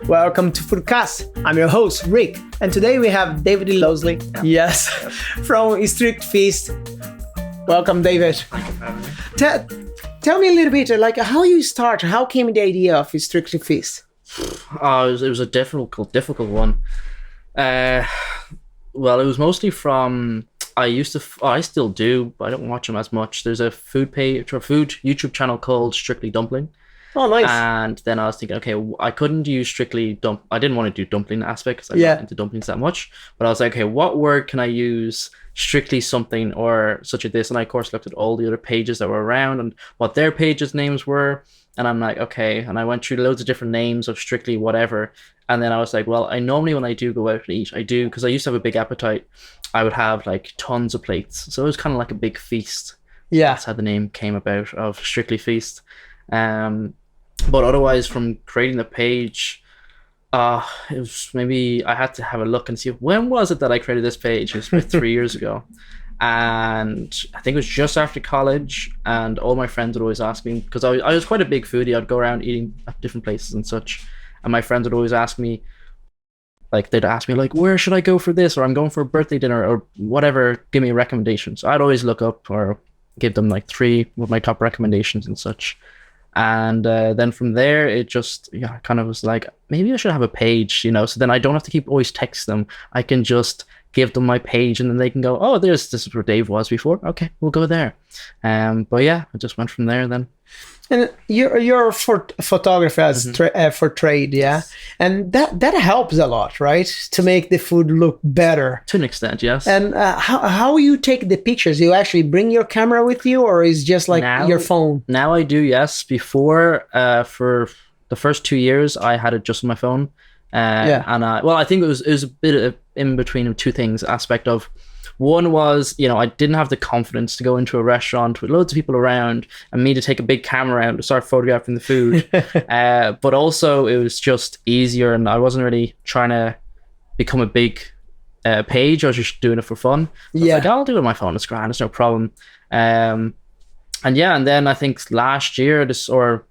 Welcome to Foodkast. I'm your host, Rick, and today we have David Lowsley. Yes, from Strickly Feast. Welcome, David. Thank you for having me. Tell me a little bit, like how you start. How came the idea of Strickly Feast? It was a difficult one. Well, it was mostly from. I still do, but I don't watch them as much. There's a food page or food YouTube channel called Strickly Dumpling. Oh, nice. And then I was thinking, okay, I couldn't use Strickly I didn't want to do dumpling aspect because I'm not into dumplings that much. But I was like, okay, what word can I use? Strictly something or such as this. And I, of course, looked at all the other pages that were around and what their pages' names were. And I'm like, okay. And I went through loads of different names of Strictly whatever. And then I was like, well, I normally when I do go out to eat, I do, because I used to have a big appetite, I would have like tons of plates. So it was kind of like a big feast. Yeah. That's how the name came about of Strickly Feast. But otherwise, from creating the page, it was maybe I had to have a look and see when was it that I created this page. It was about 3 years ago. And I think it was just after college, and all my friends would always ask me, because I was quite a big foodie. I'd go around eating at different places and such, and my friends would always ask me, like they'd ask me like, where should I go for this, or I'm going for a birthday dinner or whatever, give me a recommendation. So I'd always look up or give them like 3 of my top recommendations and such. And then from there, it just kind of was like, maybe I should have a page, so then I don't have to keep always text them. I can just give them my page and then they can go, oh, this is where Dave was before. Okay, we'll go there. But yeah, I just went from there then. And you're a photographer as for trade, yeah? Yes. And that helps a lot, right? To make the food look better. To an extent, yes. And how you take the pictures? You actually bring your camera with you, or is just like your phone? Now I do, yes. Before, for the first 2 years, I had it just on my phone. And I think it was a bit of in between of two things. Aspect of one was, I didn't have the confidence to go into a restaurant with loads of people around and me to take a big camera out to start photographing the food. But also it was just easier, and I wasn't really trying to become a big page. I was just doing it for fun. I was like, I'll do it on my phone. It's grand. It's no problem. And then I think last year, about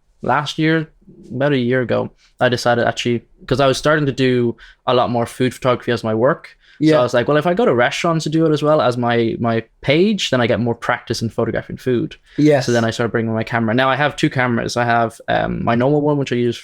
a year ago, I decided actually, because I was starting to do a lot more food photography as my work. So I was like, well, if I go to restaurants to do it as well as my page, then I get more practice in photographing food. Yes. So then I started bringing my camera. Now I have 2 cameras. I have my normal one, which I use,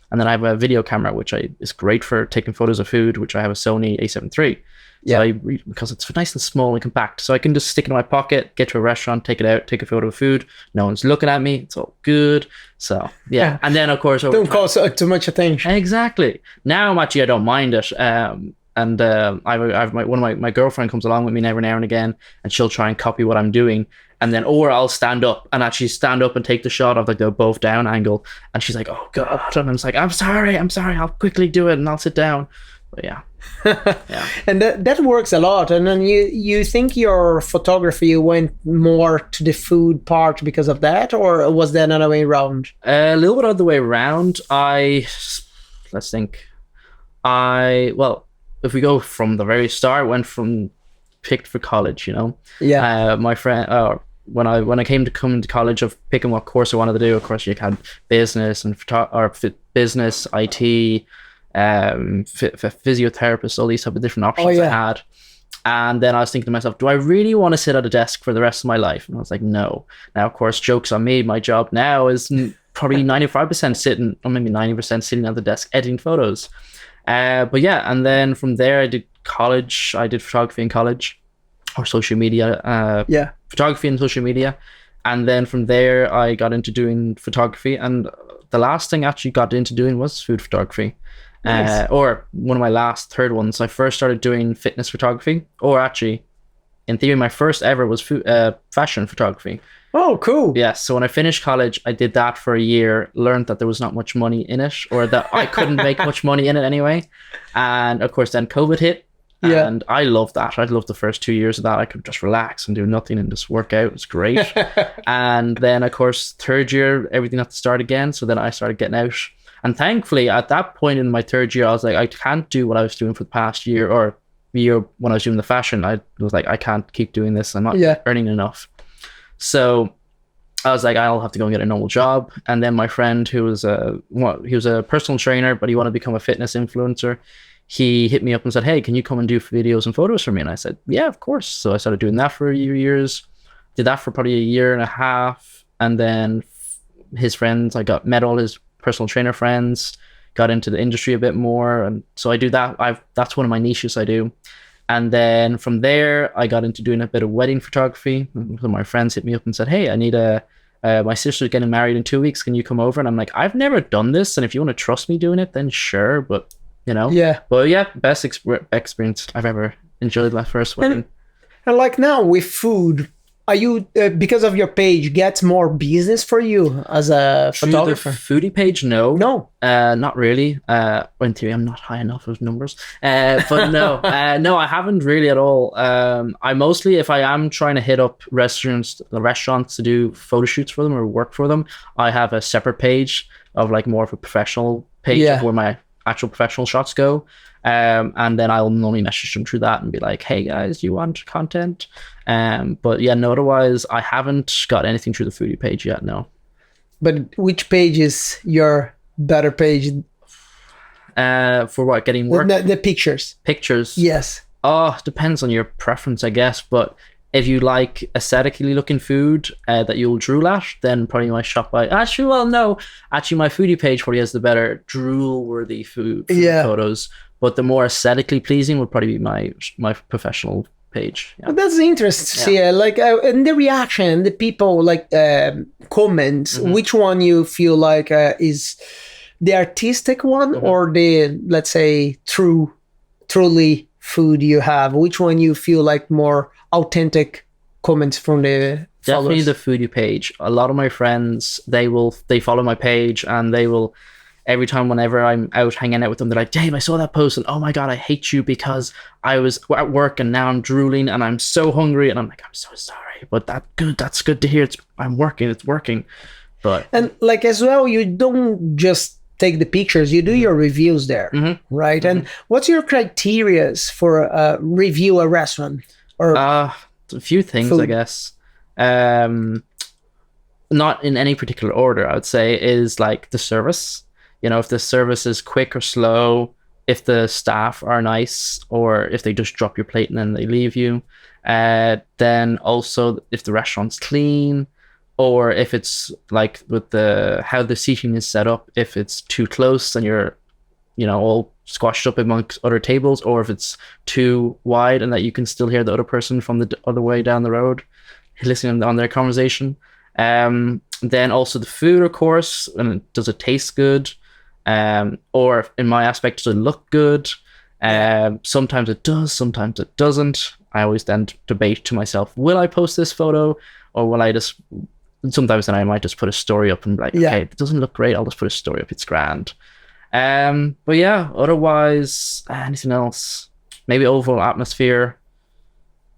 and then I have a video camera, which is great for taking photos of food, which I have a Sony A7 III. So because it's nice and small and compact. So I can just stick it in my pocket, get to a restaurant, take it out, take a photo of food. No one's looking at me. It's all good. So, yeah. And then, of course... Don't cause too much attention. Exactly. Now, I don't mind it. And I have one of my girlfriend comes along with me every now and again, and she'll try and copy what I'm doing. And then, or I'll stand up and take the shot of like the above down angle. And she's like, oh God. And I'm just like, I'm sorry. I'll quickly do it and I'll sit down. But yeah. And that works a lot. And then you think your photography went more to the food part because of that, or was that another way around? A little bit of the way around. Let's think. If we go from the very start, picked for college, my friend, when I came to college of picking what course I wanted to do, of course you had business and business, IT, physiotherapist, all these type of different options I had. And then I was thinking to myself, do I really want to sit at a desk for the rest of my life? And I was like, no. Now, of course, joke's on me. My job now is probably 95% sitting, or maybe 90% sitting at the desk editing photos. But yeah, and then from there I did college. I did photography in college, or social media. Photography and social media. And then from there I got into doing photography. And the last thing I actually got into doing was food photography. Nice. Or one of my third ones. I first started doing fitness photography, or actually, in theory, my first ever was fashion photography. Oh, cool. Yeah, so when I finished college, I did that for a year, learned that there was not much money in it, or that I couldn't make much money in it anyway. And of course, then COVID hit, and I loved that. I loved the first 2 years of that. I could just relax and do nothing and just work out. It was great. And then, of course, third year, everything had to start again. So then I started getting out. And thankfully, at that point in my third year, I was like, I can't do what I was doing for the past year, or year when I was doing the fashion. I was like, I can't keep doing this. I'm not earning enough. So I was like, I'll have to go and get a normal job. And then my friend, who was he was a personal trainer, but he wanted to become a fitness influencer. He hit me up and said, hey, can you come and do videos and photos for me? And I said, yeah, of course. So I started doing that for a few years, did that for probably a year and a half. And then his friends, met all his personal trainer friends, got into the industry a bit more. And so I do that. That's one of my niches I do. And then from there, I got into doing a bit of wedding photography. So my friends hit me up and said, hey, I need my sister's getting married in 2 weeks. Can you come over? And I'm like, I've never done this. And if you want to trust me doing it, then sure. But, Yeah. But yeah, best experience I've ever enjoyed my first wedding. And like now with food, are you, because of your page, gets more business for you as a photographer? The foodie page, no. No. Not really. In theory, I'm not high enough with numbers. But no, no, I haven't really at all. I mostly, if I am trying to hit up restaurants to do photo shoots for them or work for them, I have a separate page of like more of a professional page of where my actual professional shots go. And then I'll normally message them through that and be like, hey guys, do you want content? But yeah, no, otherwise I haven't got anything through the foodie page yet, no. But which page is your better page? For what, getting work? The pictures. Pictures? Yes. Oh, depends on your preference, I guess. But if you like aesthetically looking food that you'll drool at, then probably my shop by... Actually, well, no. Actually, my foodie page probably has the better drool-worthy food photos. But the more aesthetically pleasing would probably be my professional page. Yeah. That's interesting to see. And the reaction, the people comments, which one you feel like is the artistic one or the, let's say, truly food you have? Which one you feel like more authentic comments from the Definitely followers? The foodie page. A lot of my friends, they follow my page and they will... Every time, whenever I'm out hanging out with them, they're like, Dave, I saw that post and oh my God, I hate you because I was at work and now I'm drooling and I'm so hungry. And I'm like, I'm so sorry, but that's good to hear. It's working. But and like as well, you don't just take the pictures, you do your reviews there, right? And what's your criterias for review a restaurant? Or a few things, food. I guess. Not in any particular order, I would say, is like the service. If the service is quick or slow, if the staff are nice, or if they just drop your plate and then they leave you. Then also if the restaurant's clean, or if it's like with how the seating is set up, if it's too close and you're, all squashed up amongst other tables, or if it's too wide and that you can still hear the other person from the other way down the road listening on their conversation. Then also the food, of course, and does it taste good? Or in my aspect, does it look good? Sometimes it does, sometimes it doesn't. I always then debate to myself, will I post this photo or will I just... Sometimes then I might just put a story up and be like, okay, it doesn't look great, I'll just put a story up, it's grand. But yeah, otherwise, anything else? Maybe overall atmosphere.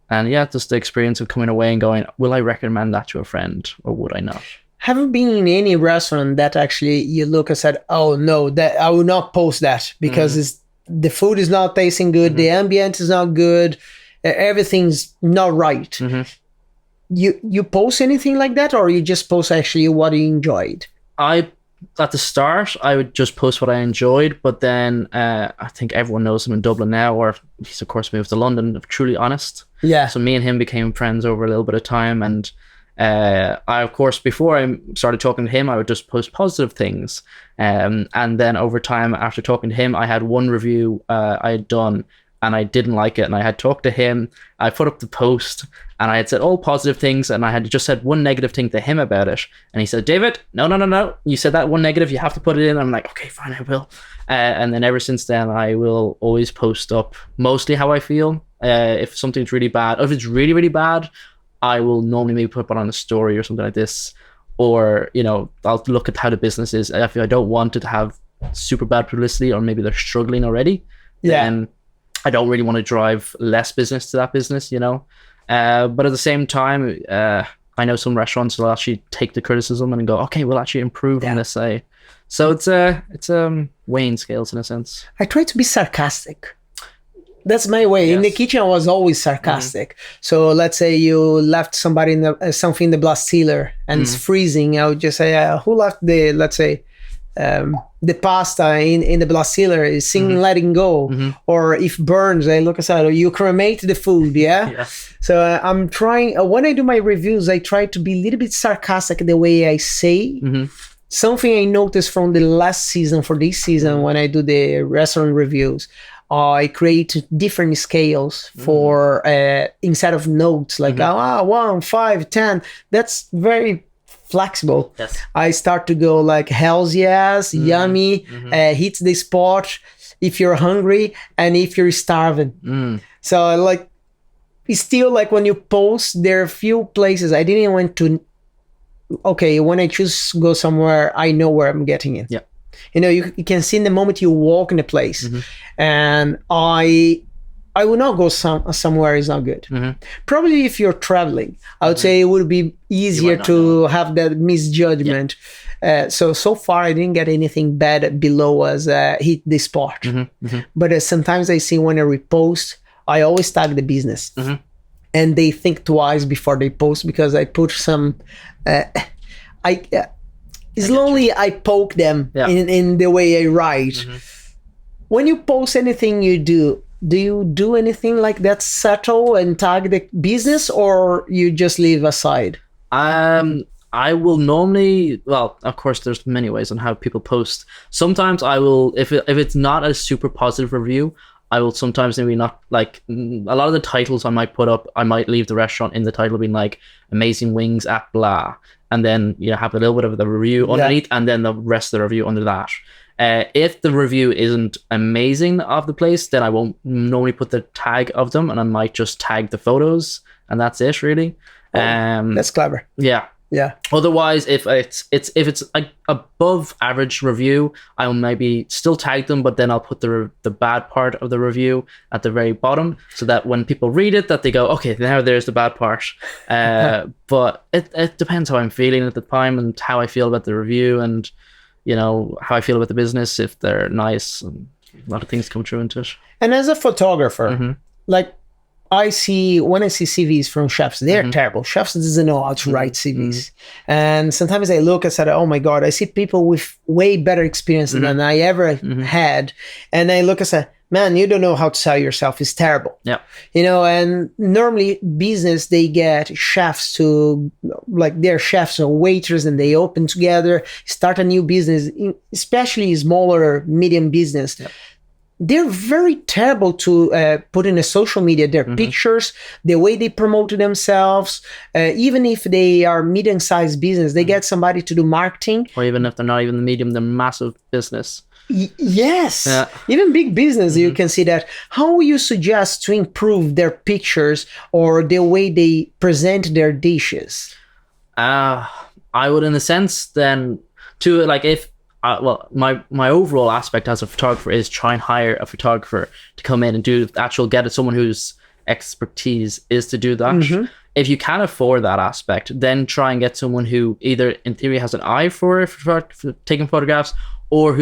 And yeah, just the experience of coming away and going, will I recommend that to a friend or would I not? Have you been in any restaurant that actually you look and said, oh no, that I will not post that because the food is not tasting good, the ambient is not good, everything's not right. You post anything like that, or you just post actually what you enjoyed? At the start, I would just post what I enjoyed, but then I think everyone knows him in Dublin now, or he's of course moved to London, if truly honest. Yeah. So me and him became friends over a little bit of time, and I, of course, before I started talking to him, I would just post positive things. And then over time, after talking to him, I had one review I had done and I didn't like it. And I had talked to him, I put up the post and I had said all positive things and I had just said one negative thing to him about it. And he said, David, no. You said that one negative, you have to put it in. I'm like, okay, fine, I will. And then ever since then, I will always post up mostly how I feel. If something's really bad, or if it's really, really bad, I will normally maybe put it on a story or something like this, or I'll look at how the business is. If I don't want it to have super bad publicity, or maybe they're struggling already, then I don't really want to drive less business to that business, But at the same time, I know some restaurants will actually take the criticism and go, okay, we'll actually improve on this. So it's weighing scales in a sense. I try to be sarcastic. That's my way. In the Yes. kitchen, I was always sarcastic. So let's say you left somebody in something in the blast sealer and it's freezing. I would just say, who left the, let's say, the pasta in the blast sealer is letting go. Or if burns, I look aside, or you cremate the food, yeah? Yeah. So I'm trying, when I do my reviews, I try to be a little bit sarcastic the way I say. Something I noticed from the last season for this season when I do the restaurant reviews, I create different scales for instead of notes like 1, 5, 10. That's very flexible. Yes. I start to go like hell's yes, yummy, hits the spot if you're hungry and if you're starving. So like it's still like when you post, there are a few places I didn't want to. Okay, when I choose to go somewhere, I know where I'm getting it. Yeah. You know, you can see in the moment you walk in a place, and I will not go somewhere is not good. Probably if you're traveling, I would say it would be easier to have that misjudgment. So far, I didn't get anything bad below us hit the spot. But sometimes I see when I repost, I always tag the business. And they think twice before they post because I put some... Slowly I poke them in the way I write. When you post anything you do you do anything like that subtle and tag the business, or you just leave aside? I will normally, well, of course, there's many ways on how people post. Sometimes I will, if it's not a super positive review, I will sometimes maybe not, like, a lot of the titles I might put up, I might leave the restaurant in the title being like, amazing wings at blah. And then, you know, have a little bit of the review underneath, and then the rest of the review under that. If the review isn't amazing of the place, then I won't normally put the tag of them, and I might just tag the photos, and that's it, really. That's clever. Yeah. Yeah. Otherwise, if it's like above average review, I'll maybe still tag them, but then I'll put the bad part of the review at the very bottom, so that when people read it, that they go, okay, now there's the bad part. But it depends how I'm feeling at the time and how I feel about the review, and you know how I feel about the business. If they're nice, and a lot of things come through into it. And as a photographer, like, when I see CVs from chefs, they're terrible. Chefs doesn't know how to write CVs. And sometimes I look and say, oh my God, I see people with way better experience than I ever had. And I look and say, man, you don't know how to sell yourself. It's terrible. Yeah. You know, and normally business, they get chefs to, like, they're chefs or waiters, and they open together, start a new business, especially smaller, medium business. Yep. They're very terrible to put in a social media, their pictures, the way they promote themselves. Even if they are medium-sized business, they get somebody to do marketing. Or even if they're not even the medium, they're massive business. Yes. Yeah. Even big business, you can see that. How will you suggest to improve their pictures or the way they present their dishes? I would, in a sense, then, to, like, if... well, my overall aspect as a photographer is try and hire a photographer to come in and do the actual, get it, someone whose expertise is to do that. If you can afford that aspect, then try and get someone who either in theory has an eye for taking photographs, or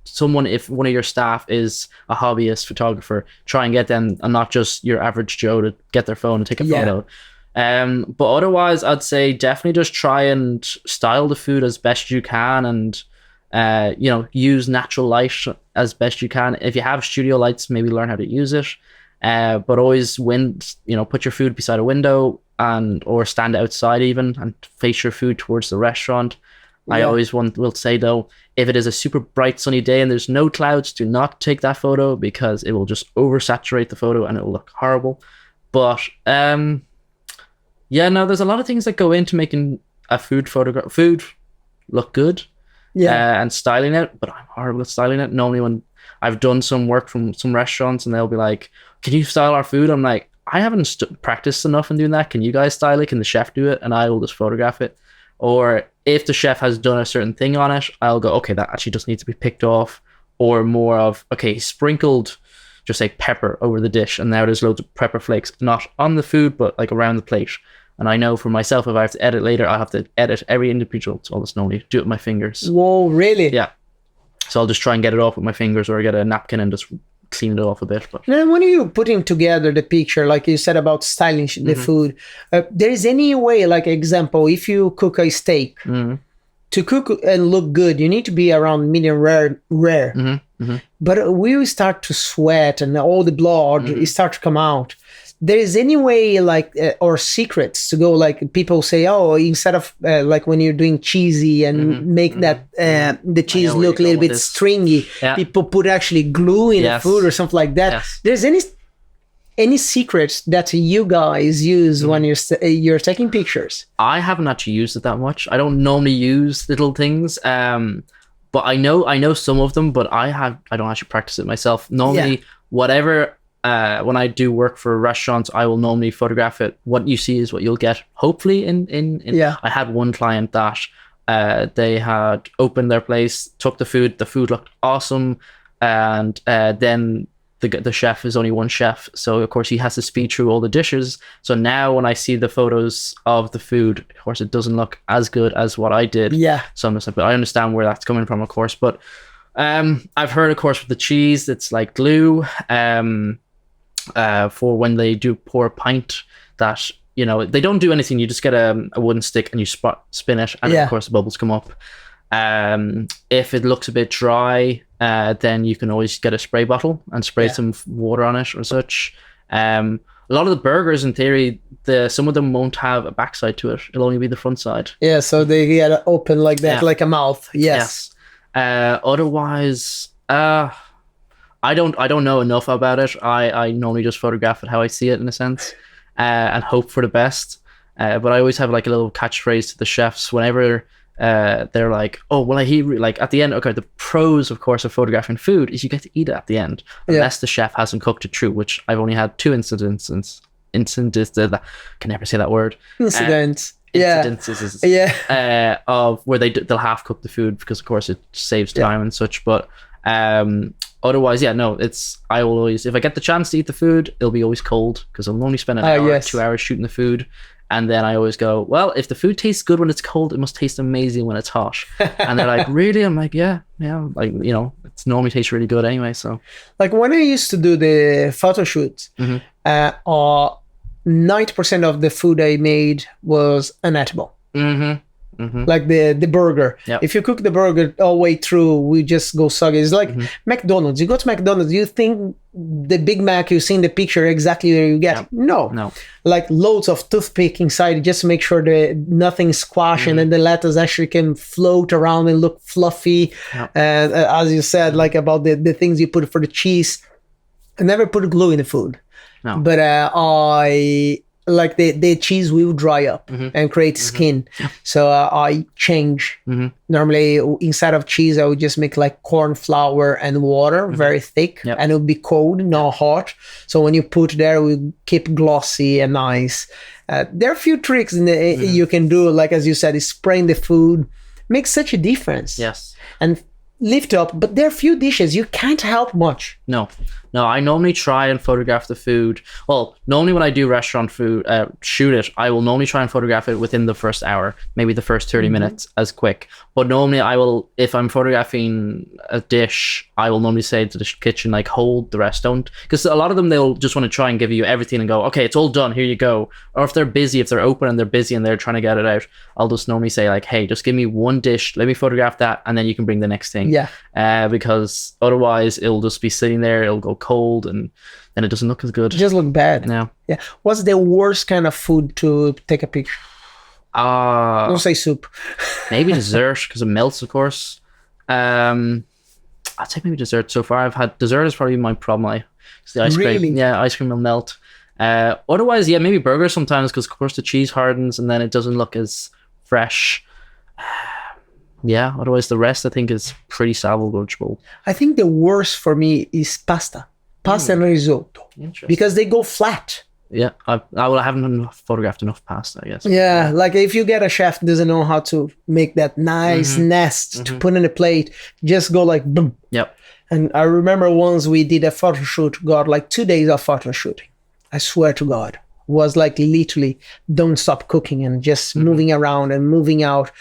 someone, if one of your staff is a hobbyist photographer, try and get them, and not just your average Joe, to get their phone and take a photo. But otherwise, I'd say definitely just try and style the food as best you can, and you know, use natural light as best you can. If you have studio lights, maybe learn how to use it. But always put your food beside a window, or stand outside even and face your food towards the restaurant. I always will say, though, if it is a super bright sunny day and there's no clouds, do not take that photo, because it will just oversaturate the photo and it will look horrible. But there's a lot of things that go into making a food look good. And styling it, but I'm horrible at styling it. Normally when I've done some work from some restaurants and they'll be like, can you style our food? I'm like, I haven't practiced enough in doing that. Can you guys style it? Can the chef do it? And I will just photograph it. Or if the chef has done a certain thing on it, I'll go, okay, that actually just needs to be picked off. Or more of, okay, he sprinkled just say pepper over the dish, and now there's loads of pepper flakes, not on the food, but like around the plate. And I know for myself, if I have to edit later, I'll have to edit every individual. So I'll just normally do it with my fingers. Whoa, really? Yeah. So I'll just try and get it off with my fingers, or get a napkin and just cleaned it off a bit. But Now, when you're putting together the picture, like you said about styling the food, there is any way, like example, if you cook a steak, to cook and look good, you need to be around medium rare. But we will start to sweat and all the blood start to come out. There is any way, like, or secrets to go, like people say, oh, instead of like when you're doing cheesy and make that the cheese look a little bit stringy, people put actually glue in the food or something like that. There's any secrets that you guys use when you're taking pictures? I haven't actually used it that much. I don't normally use little things, but I know some of them. But I don't actually practice it myself. Normally, whatever. When I do work for restaurants, I will normally photograph it. What you see is what you'll get. Hopefully, I had one client that they had opened their place, took the food. The food looked awesome, and then the chef is only one chef, so of course he has to speed through all the dishes. So now when I see the photos of the food, of course it doesn't look as good as what I did. So I'm just like, but I understand where that's coming from, of course. But I've heard, of course, with the cheese, it's like glue. For when they do pour a pint, that they don't do anything. You just get a wooden stick and you spin it, and of course the bubbles come up. If it looks a bit dry, then you can always get a spray bottle and spray some water on it or such. A lot of the burgers, in theory, some of them won't have a backside to it. It'll only be the front side. Yeah, so they get open like that, like a mouth. Yes. Otherwise, I don't know enough about it. I normally just photograph it how I see it, in a sense, and hope for the best. But I always have like a little catchphrase to the chefs whenever they're like, oh, well, like at the end, okay, the pros, of course, of photographing food is you get to eat it at the end, unless the chef hasn't cooked it through, which I've only had two incidents, can never say that word. Incidences. Of where they'll half cook the food, because of course it saves time and such. But otherwise, I will always, if I get the chance to eat the food, it'll be always cold, because I'll only spend an hour, 2 hours shooting the food. And then I always go, well, if the food tastes good when it's cold, it must taste amazing when it's hot. And they're like, really? I'm like, yeah, like, it's normally tastes really good anyway. So, like, when I used to do the photo shoots, 90% of the food I made was uneatable. Like the burger. If you cook the burger all the way through, we just go soggy. It's like McDonald's. You go to McDonald's, you think the Big Mac you see in the picture exactly where you get. No. Like loads of toothpick inside, just to make sure that nothing's squashing and the lettuce actually can float around and look fluffy. And as you said, like about the things you put for the cheese, I never put glue in the food. But I like the cheese will dry up and create skin. So I change. Normally, instead of cheese, I would just make like corn flour and water, very thick, and it would be cold, not hot. So when you put there, it will keep glossy and nice. There are a few tricks you can do, like as you said, is spraying the food makes such a difference. And lift up, but there are a few dishes you can't help much. No, I normally try and photograph the food. Well, normally when I do restaurant food, shoot it, I will normally try and photograph it within the first hour, maybe the first 30 minutes as quick. But normally I will, if I'm photographing a dish, I will normally say to the kitchen, like, hold the rest, don't. Because a lot of them, they'll just want to try and give you everything and go, okay, it's all done, here you go. Or if they're busy, if they're open and they're busy and they're trying to get it out, I'll just normally say like, hey, just give me one dish, let me photograph that, and then you can bring the next thing. Because otherwise it'll just be sitting there, it'll go cold, and then it doesn't look as good. It just look bad. What's the worst kind of food to take a picture? Don't say soup. Maybe dessert, because it melts, of course. I'd say maybe dessert. So far I've had dessert is probably my problem. The ice cream. Ice cream will melt. Otherwise, maybe burgers sometimes, because of course the cheese hardens and then it doesn't look as fresh. Otherwise the rest I think is pretty salvageable. I think the worst for me is pasta and risotto, because they go flat. I haven't photographed enough pasta, I guess. Like if you get a chef who doesn't know how to make that nice nest to put in a plate, just go like boom. And I remember once we did a photo shoot, got like 2 days of photo shooting. I swear to God, was like literally don't stop cooking and just moving around and moving out.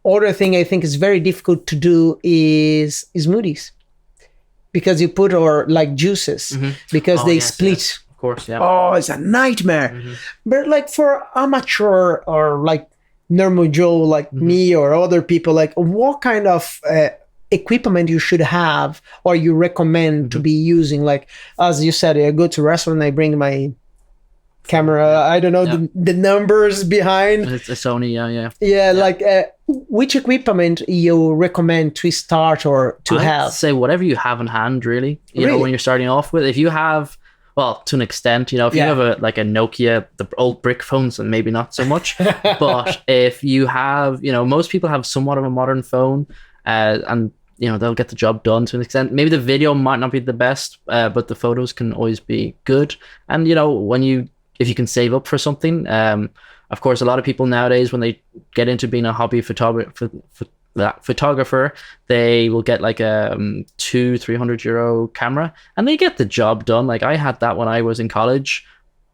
Other thing I think is very difficult to do is smoothies. because you put or like juices because they split. Yes. Of course, yeah. Oh, it's a nightmare. But like for amateur or like normal Joe like me or other people, like what kind of equipment you should have or you recommend to be using? Like, as you said, I go to a restaurant, I bring my camera. I don't know the numbers behind. It's a Sony, yeah. Yeah, like which equipment you recommend to start or to have? I'd say whatever you have in hand, really. You know, when you're starting off with. If you have, well, to an extent, you know, if you have a Nokia, the old brick phones, and maybe not so much. But if you have, you know, most people have somewhat of a modern phone, and you know, they'll get the job done to an extent. Maybe the video might not be the best, but the photos can always be good. And you know, if you can save up for something, of course, a lot of people nowadays, when they get into being a hobby photographer, they will get like a €200-300 camera, and they get the job done. Like I had that when I was in college,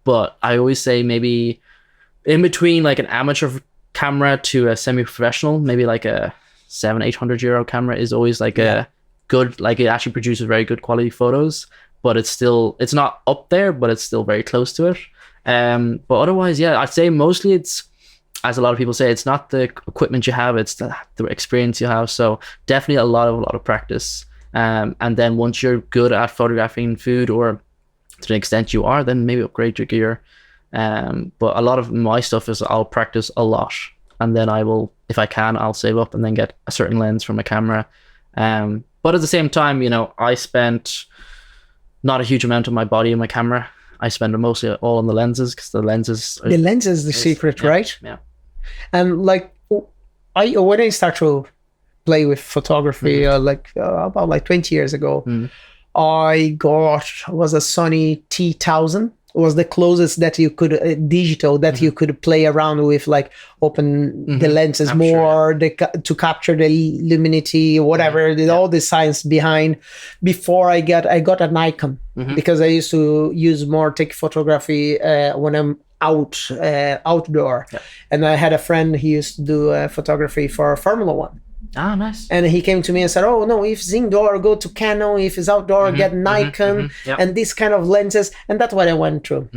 but I always say maybe in between like an amateur camera to a semi-professional, maybe like a €700-800 camera is always like a good, like it actually produces very good quality photos, but it's not up there, but it's still very close to it. But otherwise, yeah, I'd say mostly it's, as a lot of people say, it's not the equipment you have, it's the experience you have. So definitely a lot of practice. And then once you're good at photographing food, or to an extent you are, then maybe upgrade your gear. But a lot of my stuff is I'll practice a lot, and then I will, if I can, I'll save up and then get a certain lens from a camera. But at the same time, you know, I spent not a huge amount of my body in my camera. I spend mostly all on the lenses, because the lenses is the secret, right? Yeah. And like when I start to play with photography, about like 20 years ago, I was a Sony T1000. Was the closest that you could digital that you could play around with, like open the lenses more, to capture the luminosity, whatever, all the science behind. Before I got a Nikon, because I used to use more take photography when I'm outdoor, and I had a friend, he used to do photography for Formula One. Ah, nice. And he came to me and said, oh no, if it's indoor, go to Canon. If it's outdoor, get Nikon and this kind of lenses. And that's what I went through.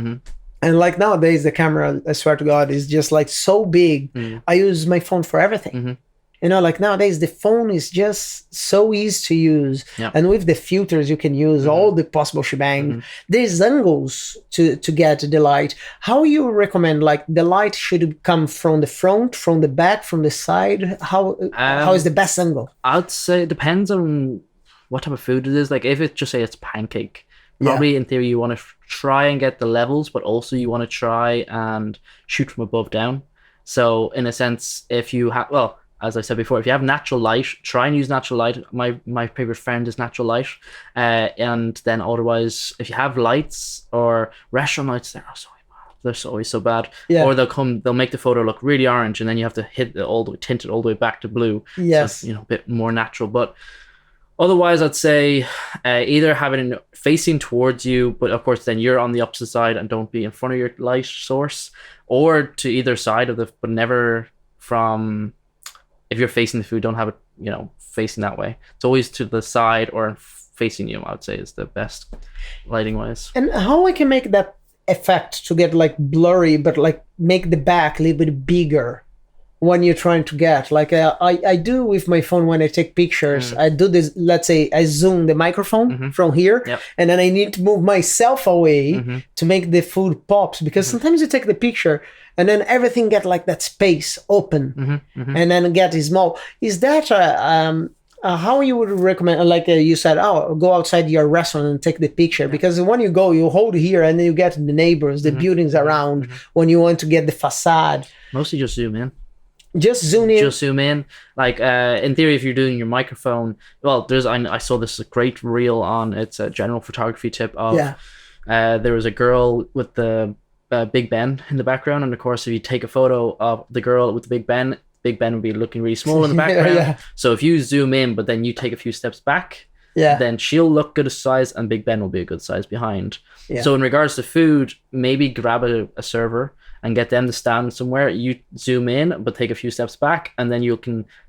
And like nowadays, the camera, I swear to God, is just like so big. I use my phone for everything. You know, like nowadays, the phone is just so easy to use. And with the filters, you can use all the possible shebang. There's angles to get the light. How you recommend, like the light should come from the front, from the back, from the side? How is the best angle? I'd say it depends on what type of food it is. Like if it, just say it's pancake, probably in theory you want to try and get the levels, but also you want to try and shoot from above down. So in a sense, if you have, well, as I said before, if you have natural light, try and use natural light. My favorite friend is natural light. And then otherwise, if you have lights or restaurant lights, they're always so bad. Or they'll make the photo look really orange, and then you have to tint it all the way back to blue. Yes. So, you know, a bit more natural. But otherwise, I'd say either have it facing towards you, but of course then you're on the opposite side and don't be in front of your light source, or to either side of but never from. If you're facing the food, don't have it, you know, facing that way. It's always to the side or facing you, I would say, is the best lighting wise. And how I can make that effect to get like blurry, but like make the back a little bit bigger when you're trying to get, like I do with my phone when I take pictures. I do this, let's say I zoom the microphone from here, and then I need to move myself away to make the food pops, because sometimes you take the picture and then everything get like that space open and then get small. Is that how you would recommend, like you said, go outside your restaurant and take the picture, because when you go, you hold here and then you get the neighbors, the buildings around, when you want to get the facade. Mostly just zoom in. Just zoom in. Just zoom in. Like in theory, if you're doing your microphone, well, I saw this great reel on, it's a general photography tip of there was a girl with the Big Ben in the background, and of course, if you take a photo of the girl with the Big Ben would be looking really small in the background. So if you zoom in, but then you take a few steps back, then she'll look good size, and Big Ben will be a good size behind. So in regards to food, maybe grab a server and get them to stand somewhere. You zoom in, but take a few steps back, and then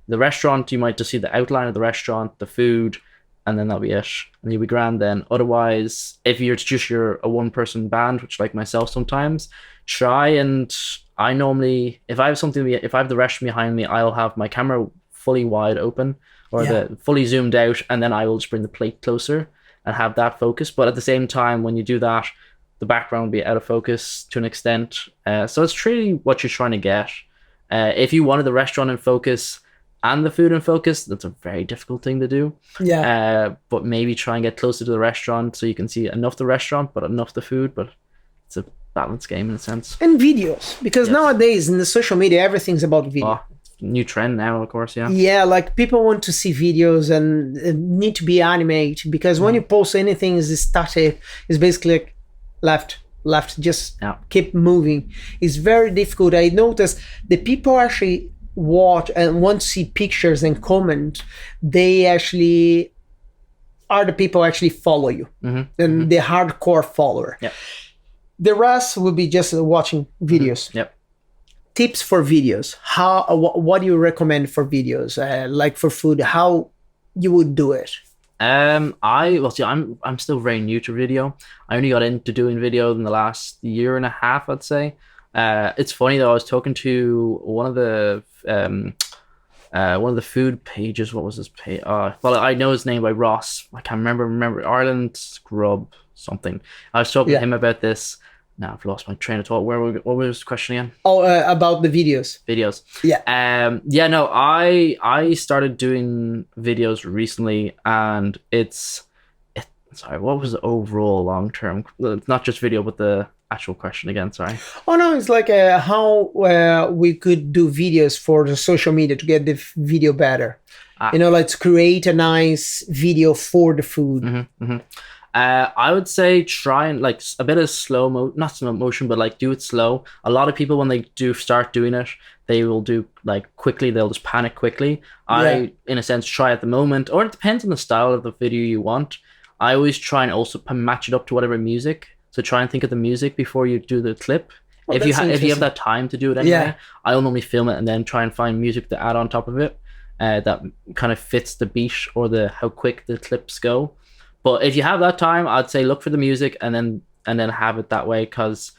the restaurant, you might just see the outline of the restaurant, the food, and then that'll be it, and you'll be grand then. Otherwise, if you're a one person band, which like myself sometimes, try and I normally if I have the restaurant behind me, I'll have my camera fully wide open or the fully zoomed out, and then I will just bring the plate closer and have that focus. But at the same time, when you do that, the background will be out of focus to an extent. So it's really what you're trying to get. If you wanted the restaurant in focus and the food in focus, that's a very difficult thing to do. Yeah. But maybe try and get closer to the restaurant so you can see enough the restaurant, but enough the food. But it's a balance game in a sense. And videos, because nowadays in the social media, everything's about video. Oh, new trend now, of course, yeah. Yeah, like people want to see videos and need to be animated, because when you post anything is static, it's basically like left, just keep moving. It's very difficult. I noticed the people actually watch and want to see pictures and comment, they actually are the people actually follow you, and the hardcore follower. Yeah. The rest will be just watching videos. Yep. Tips for videos. What do you recommend for videos? Like for food, how you would do it? I'm still very new to video. I only got into doing video in the last year and a half, I'd say. It's funny though. I was talking to one of the food pages. What was his page? Well, I know his name by Ross. I can't remember Ireland Scrub something. I was talking to him about this. Now I've lost my train of thought. What was the question again? About the videos. Yeah. No, I started doing videos recently, and sorry, what was the overall long term? Not just video, but the actual question again. Sorry. Oh no, it's like how we could do videos for the social media to get the video better. Like to create a nice video for the food. I would say try and like a bit of not slow motion, but like do it slow. A lot of people, when they do start doing it, they will do like quickly. They'll just panic quickly. I, in a sense, try at the moment, or it depends on the style of the video you want. I always try and also match it up to whatever music. So try and think of the music before you do the clip. If you have that time to do it anyway, I'll normally film it and then try and find music to add on top of it that kind of fits the beat or how quick the clips go. But if you have that time, I'd say look for the music and then have it that way, because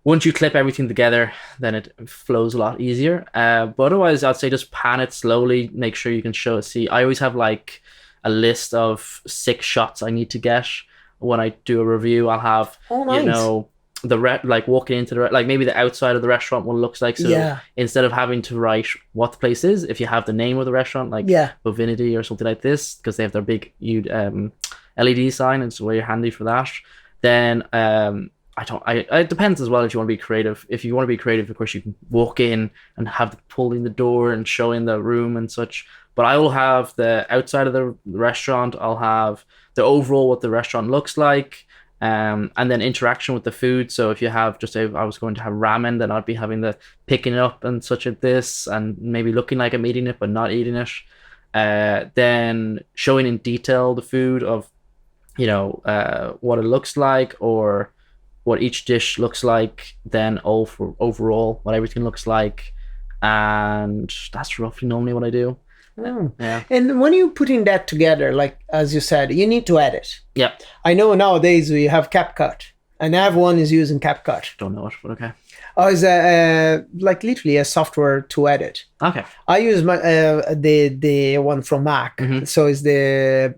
once you clip everything together, then it flows a lot easier. But otherwise, I'd say just pan it slowly. Make sure you can see. I always have like a list of 6 shots I need to get when I do a review. I'll have like walking into like maybe the outside of the restaurant, what it looks like. So instead of having to write what the place is, if you have the name of the restaurant, like Bovinity or something like this, because they have their big LED sign, and it's very handy for that. Then it depends as well if you want to be creative. If you want to be creative, of course you can walk in and have the pulling the door and showing the room and such. But I will have the outside of the restaurant. I'll have the overall what the restaurant looks like, and then interaction with the food. So if you have, just say I was going to have ramen, then I'd be having the picking it up and such as this, and maybe looking like I'm eating it but not eating it. Then showing in detail the food of what it looks like or what each dish looks like, then overall what everything looks like, and that's roughly normally what I do. Yeah. And when you're putting that together, like as you said, you need to edit. Yeah. I know nowadays we have CapCut, and everyone is using CapCut. Don't know it, but okay. Oh, it's like literally a software to edit. Okay. I use my the one from Mac. So it's the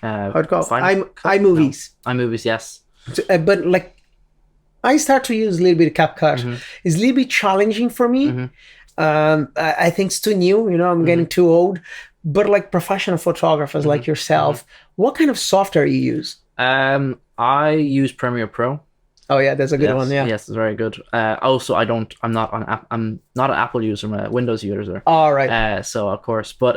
how it called? iMovies. No. iMovies, yes. But like, I start to use a little bit of CapCut. It's a little bit challenging for me. I think it's too new. I'm getting too old. But like professional photographers like yourself, what kind of software you use? I use Premiere Pro. Oh yeah, that's a good one. Yeah. Yes, it's very good. Also, I'm not an Apple user. I'm a Windows user. All right. So of course, but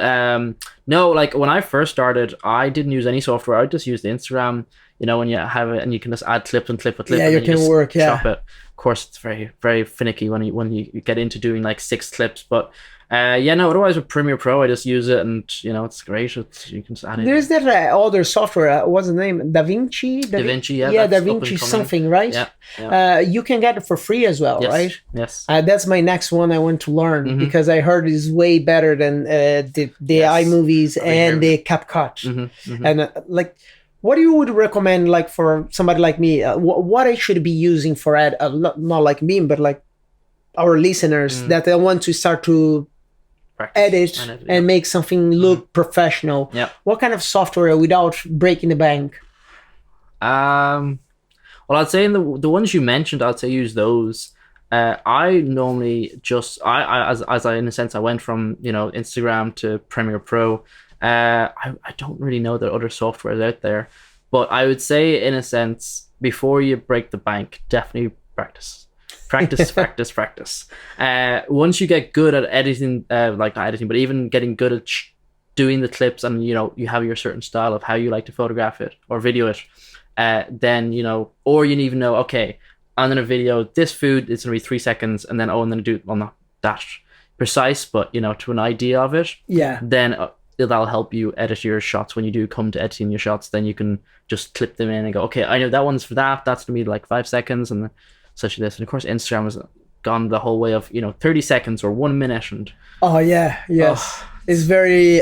no, like when I first started, I didn't use any software. I just used Instagram. When you have it and you can just add clip and clip and clip. Yeah, and you can work. Yeah. Chop it. Of course, it's very very finicky when you get into doing like 6 clips. But Yeah, no. Otherwise, with Premiere Pro, I just use it, and it's great. You can just add it. There's that other software. What's the name? DaVinci. DaVinci, yeah. Yeah, that's DaVinci something, right? Yeah. You can get it for free as well, Yes. right? Yes. That's my next one I want to learn because I heard it's way better than the iMovies and the CapCut. And like, what you would recommend, like for somebody like me, what I should be using for ad? Not like me, but like our listeners that I want to start to edit and make something look professional. Yeah. What kind of software without breaking the bank? Well, I'd say in the ones you mentioned, I'd say use those. I normally just as I in a sense I went from Instagram to Premiere Pro. I don't really know that other softwares out there, but I would say in a sense before you break the bank, definitely practice. Practice. Once you get good at editing, like not editing, but even getting good at doing the clips, and you have your certain style of how you like to photograph it or video it, then or you even know, okay, I'm gonna video this food. It's gonna be 3 seconds, and then I'm gonna do not that precise, but to an idea of it. Yeah. Then that'll help you edit your shots when you do come to editing your shots. Then you can just clip them in and go, okay, I know that one's for that. That's gonna be like 5 seconds and such as this. And of course, Instagram has gone the whole way of 30 seconds or 1 minute. And it's very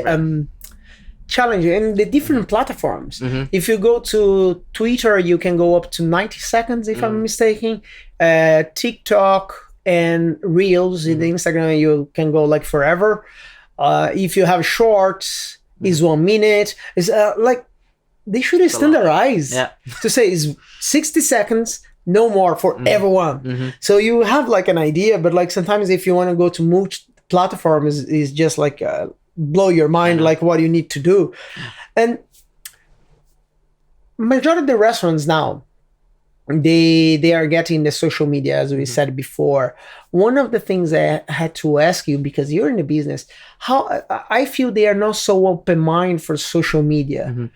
challenging. And the different platforms. If you go to Twitter, you can go up to 90 seconds, if I'm mistaken. TikTok and Reels in the Instagram, you can go like forever. If you have shorts, is 1 minute. It's like they should standardize to say it's 60 seconds, no more for everyone. So you have like an idea, but like sometimes if you want to go to multi-platform, is just like blow your mind, like what you need to do. And majority of the restaurants now, they are getting the social media, as we said before. One of the things I had to ask you, because you're in the business, how I feel they are not so open-minded for social media.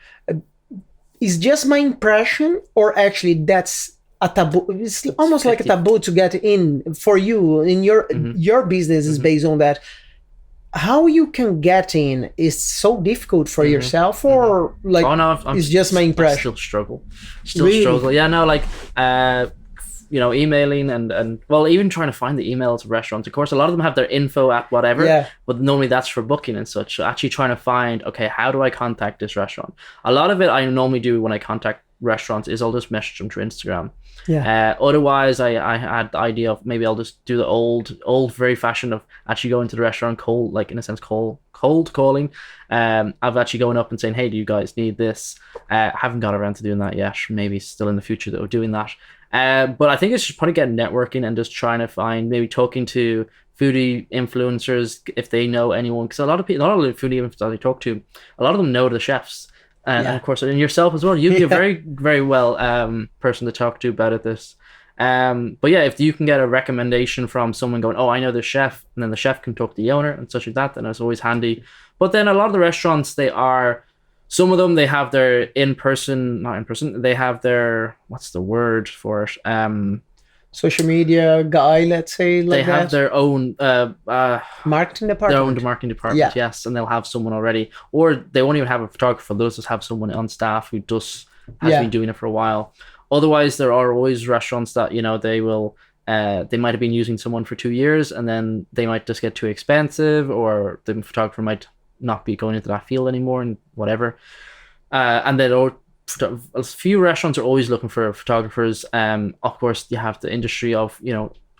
Is just my impression, or actually that's a taboo? It's almost like a taboo to get in for you in your business is based on that. How you can get in is so difficult for yourself, or like it's just my impression. I still struggle. Yeah, no, like emailing and well, even trying to find the emails of restaurants. Of course, a lot of them have their info at whatever, but normally that's for booking and such. So actually trying to find, okay, how do I contact this restaurant? A lot of it I normally do when I contact restaurants is I'll just message them through Instagram. Otherwise I had the idea of maybe I'll just do the old very fashion of actually going to the restaurant cold calling. I've actually going up and saying, hey, do you guys need this? Haven't got around to doing that yet. Maybe still in the future though, doing that. But I think it's just probably getting networking and just trying to find, maybe talking to foodie influencers if they know anyone, because a lot of the foodie influencers I talk to, a lot of them know the chefs. And of course, and yourself as well. You'd be a very, very well person to talk to about this. But yeah, if you can get a recommendation from someone going, oh, I know the chef, and then the chef can talk to the owner and such like that, then it's always handy. But then a lot of the restaurants, some of them, they have their not in person, they have their, what's the word for it? Social media guy, let's say, like they have their own marketing department. Their own marketing department, yes, and they'll have someone already, or they won't even have a photographer. They'll just have someone on staff who has been doing it for a while. Otherwise, there are always restaurants that they will. They might have been using someone for 2 years, and then they might just get too expensive, or the photographer might not be going into that field anymore, and whatever. And then a few restaurants are always looking for photographers. Of course, you have the industry of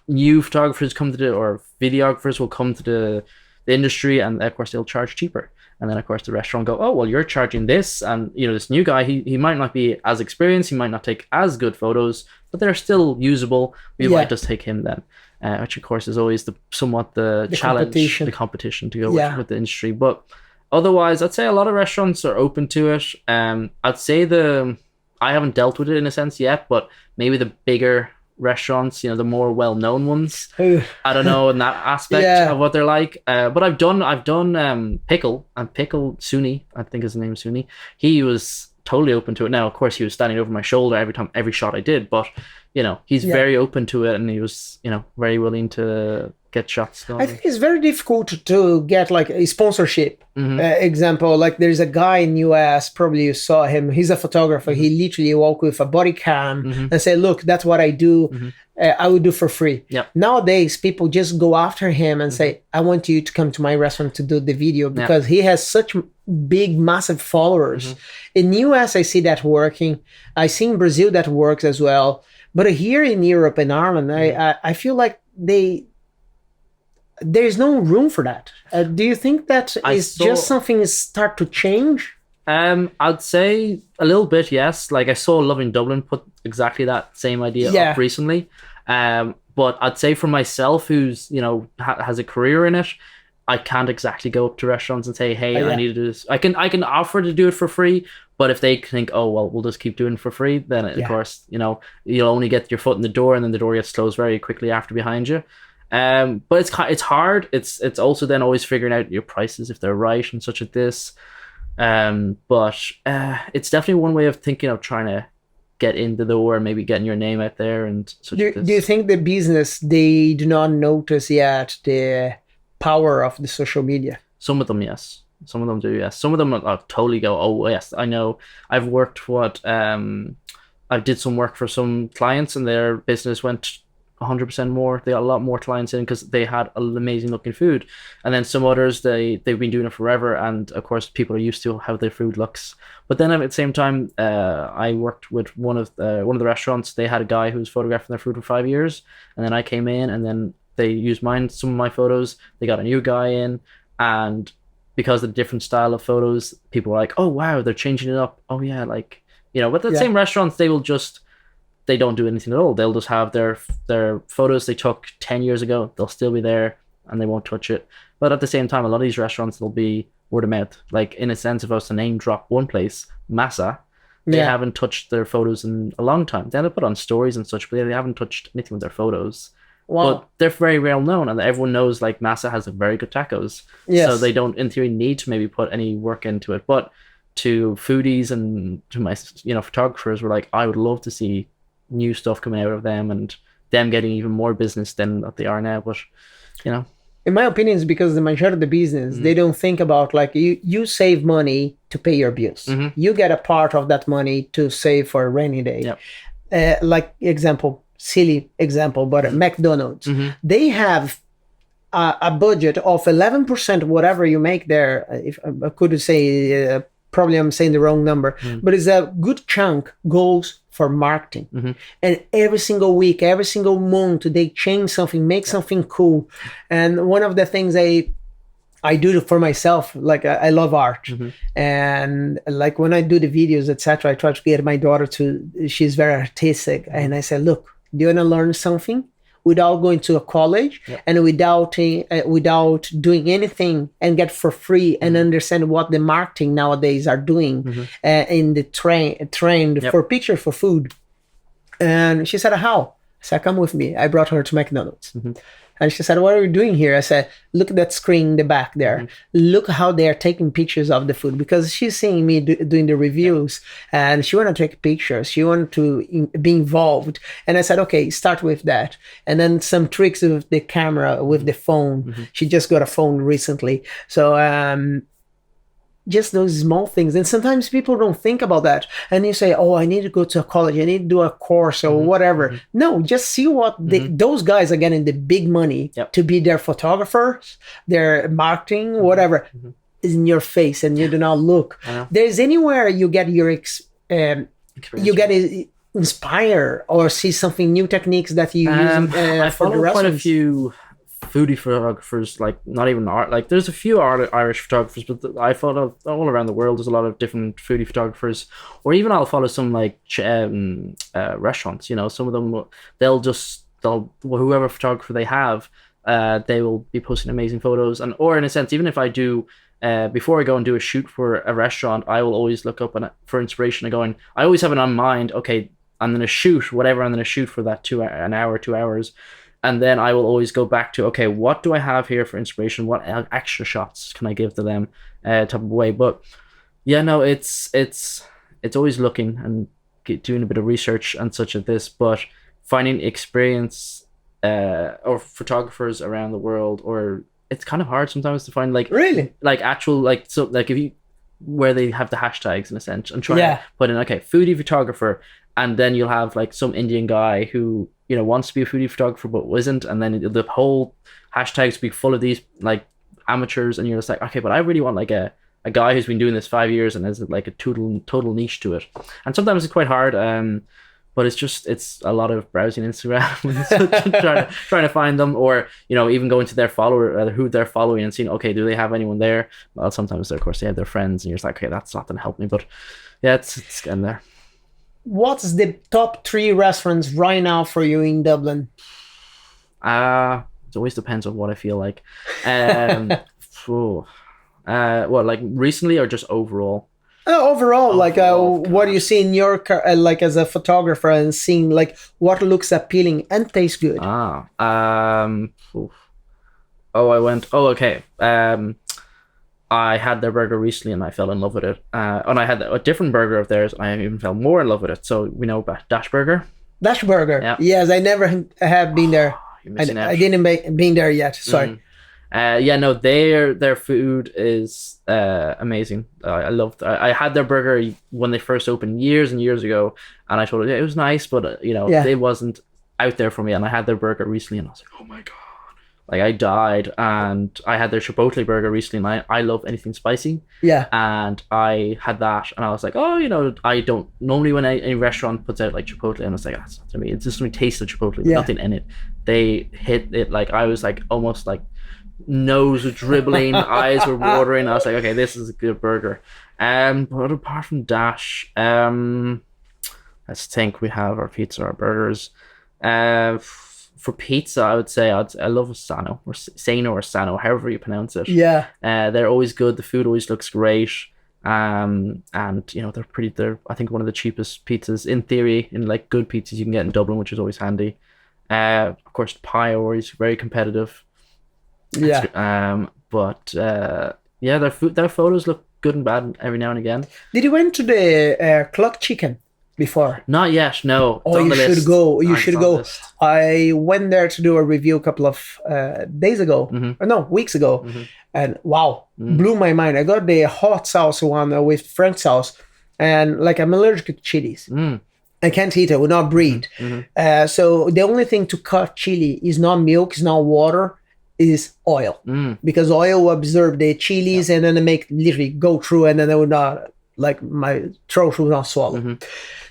new photographers come to or videographers will come to the industry, and of course they'll charge cheaper. And then of course the restaurant go, oh well, you're charging this, and this new guy, he might not be as experienced, he might not take as good photos, but they're still usable. We might just take him then, which of course is always the challenge, the competition to go with the industry. But otherwise, I'd say a lot of restaurants are open to it. I'd say I haven't dealt with it in a sense yet, but maybe the bigger restaurants, the more well-known ones, I don't know in that aspect of what they're like. But I've done Pickle Suni, I think his name is Suni. He was totally open to it. Now, of course, he was standing over my shoulder every shot I did, but he's very open to it, and he was, very willing to get shots done. I think it's very difficult to get like a sponsorship. Example, like there's a guy in US, probably you saw him. He's a photographer. He literally walked with a body cam and say, "Look, that's what I do. I would do for free." Yep. Nowadays, people just go after him and say, "I want you to come to my restaurant to do the video," because he has such big, massive followers. In US, I see that working. I see in Brazil that works as well. But here in Europe and Ireland, I feel like there's no room for that. Do you think that just something is start to change? I'd say a little bit, yes. Like I saw Loving Dublin put exactly that same idea up recently. But I'd say for myself, who's has a career in it, I can't exactly go up to restaurants and say, "Hey, I need to do this." I can offer to do it for free, but if they think, "Oh well, we'll just keep doing it for free," then of course you'll only get your foot in the door, and then the door gets closed very quickly after behind you. But it's hard. It's also then always figuring out your prices if they're right and such as this. But it's definitely one way of thinking of trying to get in the door, maybe getting your name out there and such as this. Do you think the business, they do not notice yet the power of the social media? Some of them, yes. Some of them do, yes. Some of them totally go, "Oh yes, I know." I've worked I did some work for some clients, and their business went 100% more. They got a lot more clients in because they had amazing looking food. And then some others, they've been doing it forever, and of course people are used to how their food looks. But then at the same time, I worked with one of the restaurants. They had a guy who was photographing their food for 5 years, and then I came in, and then they used some of my photos. They got a new guy in, and because of the different style of photos, people were like, "Oh wow, they're changing it up." Oh yeah, like but the same restaurants, they don't do anything at all. They'll just have their photos they took 10 years ago. They'll still be there, and they won't touch it. But at the same time, a lot of these restaurants will be word of mouth. Like, in a sense, if I was to name drop one place, Massa, they haven't touched their photos in a long time. They put on stories and such, but they haven't touched anything with their photos. Wow. But they're very well known, and everyone knows like Massa has very good tacos. Yes. So they don't, in theory, need to maybe put any work into it. But to foodies and to my photographers, we're like, I would love to see new stuff coming out of them and them getting even more business than what they are now. But in my opinion, it's because the majority of the business, they don't think about like you save money to pay your bills. You get a part of that money to save for a rainy day. Like silly example, but McDonald's, they have a budget of 11%, whatever you make there. If I could say, probably I'm saying the wrong number, but it's a good chunk goes for marketing. And every single week, every single month, they change something, make something cool. And one of the things I do for myself, like I love art, and like when I do the videos, etc., I try to get my daughter she's very artistic, and I say, "Look, do you want to learn something without going to a college and without doing anything and get for free and understand what the marketing nowadays are doing in the trend for picture for food?" And she said, "How?" I said, "Come with me." I brought her to McDonald's. And she said, "What are you doing here?" I said, "Look at that screen in the back there. Look how they are taking pictures of the food." Because she's seeing me doing the reviews and she want to take pictures. She want to be involved. And I said, "Okay, start with that." And then some tricks with the camera, with the phone. She just got a phone recently. So just those small things. And sometimes people don't think about that. And you say, "Oh, I need to go to a college. I need to do a course or whatever." No, just see what those guys are getting the big money to be their photographers, their marketing, whatever, is in your face, and you do not look. There's anywhere you get your inspire or see something new techniques that you use I follow quite a few foodie photographers, like not even art, like there's a few Irish photographers, but I follow all around the world. There's a lot of different foodie photographers, or even I'll follow some like restaurants. Some of them they'll whoever photographer they have, they will be posting amazing photos, or in a sense, even if I do. Before I go and do a shoot for a restaurant, I will always look up for inspiration. I always have it on mind. Okay, I'm going to shoot whatever I'm going to shoot for that an hour, 2 hours. And then I will always go back to, okay, what do I have here for inspiration? What extra shots can I give to them type of way? But yeah, no, it's always looking and doing a bit of research and such as this. But finding experience or photographers around the world, or it's kind of hard sometimes to find Really? actual so if you where they have the hashtags in a sense and try to put in foodie photographer, and then you'll have some Indian guy who wants to be a foodie photographer but isn't, and then the whole hashtags be full of these amateurs, and you're just like, okay, but I really want a guy who's been doing this 5 years and has a total niche to it. And sometimes it's quite hard, but it's a lot of browsing Instagram trying to find them, or even going to their follower, who they're following, and seeing, okay, do they have anyone there? Well, sometimes of course they have their friends, and you're just like, okay, that's not gonna help me. But yeah, it's getting there. What's the top 3 restaurants right now for you in Dublin? It always depends on what I feel like. What, recently or just overall? Overall, what do you see in your as a photographer, and seeing what looks appealing and tastes good? I had their burger recently and I fell in love with it. And I had a different burger of theirs and I even fell more in love with it. So we know about Dash Burger. Dash Burger. Yeah. Yes, I never have been there. I didn't been there yet. Sorry. Their food is amazing. I loved. I had their burger when they first opened years and years ago, and I told it was nice, but it wasn't out there for me. And I had their burger recently, and I was like, oh my god, I died. And I had their Chipotle burger recently, and I love anything spicy. Yeah. And I had that, and I was like, I don't normally when any restaurant puts out Chipotle, and I was like, that's not to me. It's just me taste of Chipotle, with nothing in it. They hit it I was almost nose was dribbling, eyes were watering. I was like, okay, this is a good burger. But apart from Dash, let's think. We have our pizza, our burgers. For pizza, I would say I love Sano or Sano or Sano, however you pronounce it. Yeah. They're always good. The food always looks great. And they're I think one of the cheapest pizzas in theory, in good pizzas you can get in Dublin, which is always handy. Of course, pie always very competitive. Yeah. Their photos look good and bad every now and again. Did you went to the Clock Chicken before? Not yet, no. Oh, you should go. You should go. I went there to do a review a couple of days ago. Mm-hmm. Or no, weeks ago. Mm-hmm. And wow, blew my mind. I got the hot sauce one with French sauce, and I'm allergic to chilies. I can't eat it. I will not breathe. Mm-hmm. So the only thing to cut chili is not milk, is not water, is oil, because oil will absorb the chilies and then make literally go through, and then I would not my throat will not swallow. Mm-hmm.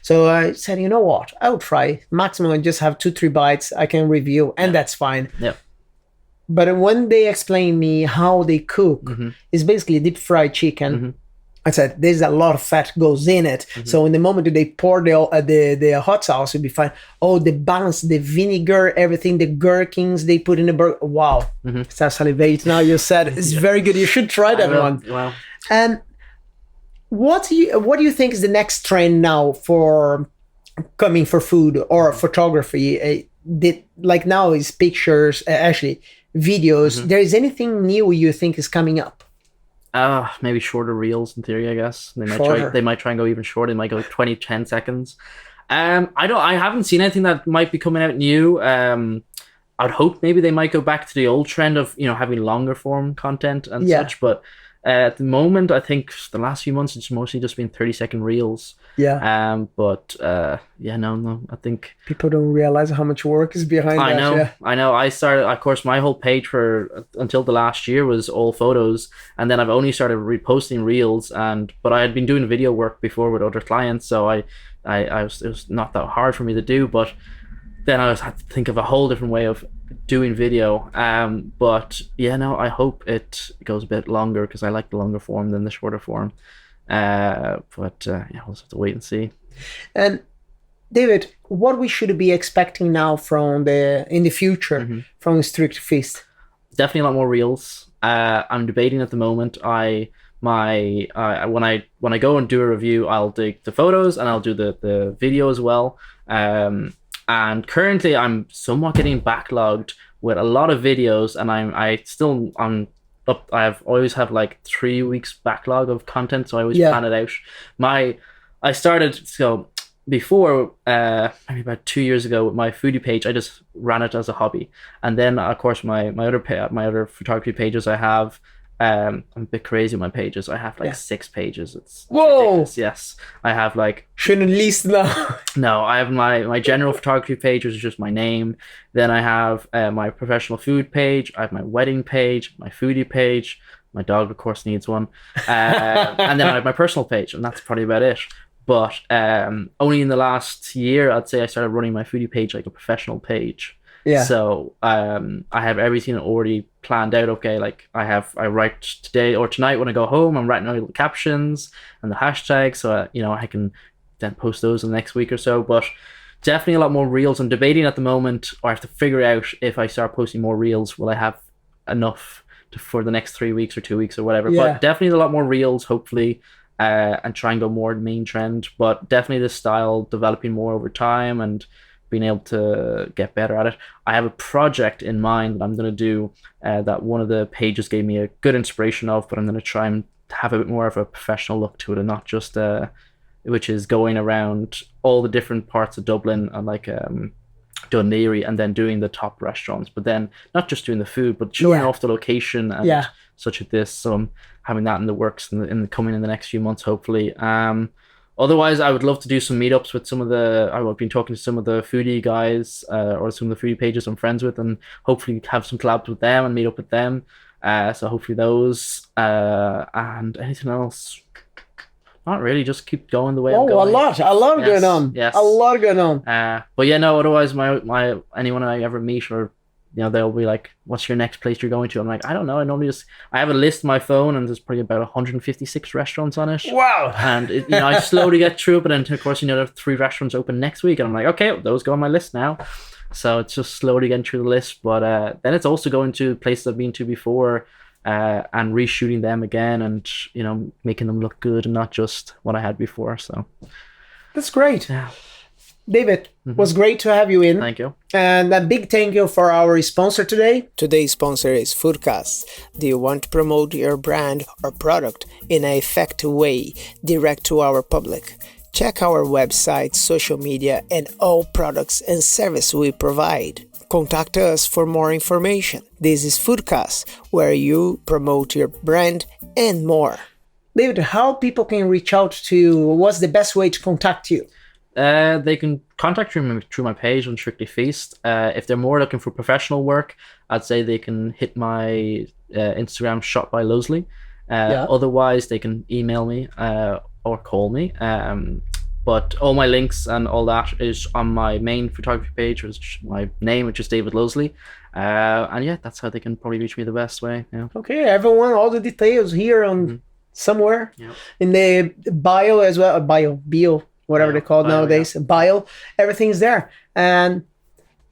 So I said, you know what? I would try maximum. I just have 2-3 bites. I can review, and that's fine. Yeah. But when they explain me how they cook, it's basically deep fried chicken. Mm-hmm. I said, there's a lot of fat goes in it. Mm-hmm. So in the moment that they pour the hot sauce, it'll be fine. Oh, the balance, the vinegar, everything, the gherkins they put in the burger. Wow. Mm-hmm. Start salivate now. You said it's very good. You should try that one. Wow. And what do you think is the next trend now for coming for food or photography? Now is pictures, actually videos. Mm-hmm. There is anything new you think is coming up? Maybe shorter reels in theory, I guess. They might try and go even shorter. They might go 10 seconds. I haven't seen anything that might be coming out new. I'd hope maybe they might go back to the old trend of, having longer form content and such, but at the moment, I think the last few months it's mostly just been 30-second reels. Yeah. No. I think people don't realize how much work is behind that. I know. I started, of course, my whole page until the last year was all photos, and then I've only started reposting reels. But I had been doing video work before with other clients, so it was not that hard for me to do. But then I had to think of a whole different way of doing video. I hope it goes a bit longer because I like the longer form than the shorter form. We'll just have to wait and see. And David, what we should be expecting now in the future from Strickly Feast? Definitely a lot more reels. I'm debating at the moment. When I go and do a review, I'll do the photos and I'll do the video as well. And currently I'm somewhat getting backlogged with a lot of videos, and I'm up. I always have 3 weeks backlog of content, so I always plan it out. before, maybe about 2 years ago, with my foodie page, I just ran it as a hobby, and then of course my other photography pages I have. I'm a bit crazy with my pages. I have like 6 pages. It's ridiculous. Yes, I have like shouldn't list now. No, I have my general photography page, which is just my name. Then I have my professional food page. I have my wedding page, my foodie page. My dog, of course, needs one. And then I have my personal page, and that's probably about it. But only in the last year, I'd say I started running my foodie page like a professional page. Yeah. So I have everything already planned out. Okay, like I write today or tonight when I go home. I'm writing out the captions and the hashtags, so I can then post those in the next week or so. But definitely a lot more reels. I'm debating at the moment, or I have to figure out if I start posting more reels, will I have enough for the next 3 weeks or 2 weeks or whatever. But definitely a lot more reels, hopefully. And try and go more main trend, but definitely the style developing more over time and being able to get better at it. I have a project in mind that I'm going to do that one of the pages gave me a good inspiration of, but I'm going to try and have a bit more of a professional look to it, and not just which is going around all the different parts of Dublin and like Dún Laoghaire, and then doing the top restaurants, but then not just doing the food, but showing off the location and such as this. So I'm having that in the works in the next few months, hopefully. Otherwise, I would love to do some meetups with I've been talking to some of the foodie guys or some of the foodie pages I'm friends with, and hopefully have some collabs with them and meet up with them. So hopefully those and anything else. Not really, just keep going the way I'm going. A lot going on. Yes. A lot going on. But yeah, no, otherwise my anyone I ever meet, or they'll be like, what's your next place you're going to? I'm like, I don't know. I have a list on my phone, and there's probably about 156 restaurants on it. Wow. And I slowly get through it, but then of course there are 3 restaurants open next week, and I'm like, okay, those go on my list now. So it's just slowly getting through the list. But then it's also going to places I've been to before, and reshooting them again, and making them look good and not just what I had before. So that's great. Yeah. David, was great to have you in. Thank you. And a big thank you for our sponsor today. Today's sponsor is Foodkast. Do you want to promote your brand or product in an effective way, direct to our public? Check our website, social media, and all products and services we provide. Contact us for more information. This is Foodkast, where you promote your brand and more. David, how people can reach out to you? What's the best way to contact you? They can contact me through my page on Strickly Feast. If they're more looking for professional work, I'd say they can hit my Instagram, Shot by Lowsley. Otherwise, they can email me or call me. But all my links and all that is on my main photography page, which is my name, which is David Lowsley. And that's how they can probably reach me the best way. Yeah. Okay, everyone, all the details here on somewhere in the bio as well. Bio. Whatever they call it nowadays, bio, everything's there. And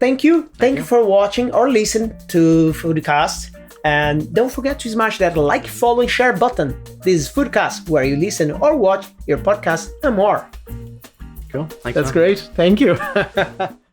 thank you for watching or listen to Foodkast. And don't forget to smash that like, follow, and share button. This is Foodkast, where you listen or watch your podcast and more. Cool. Thanks. That's great. Thank you.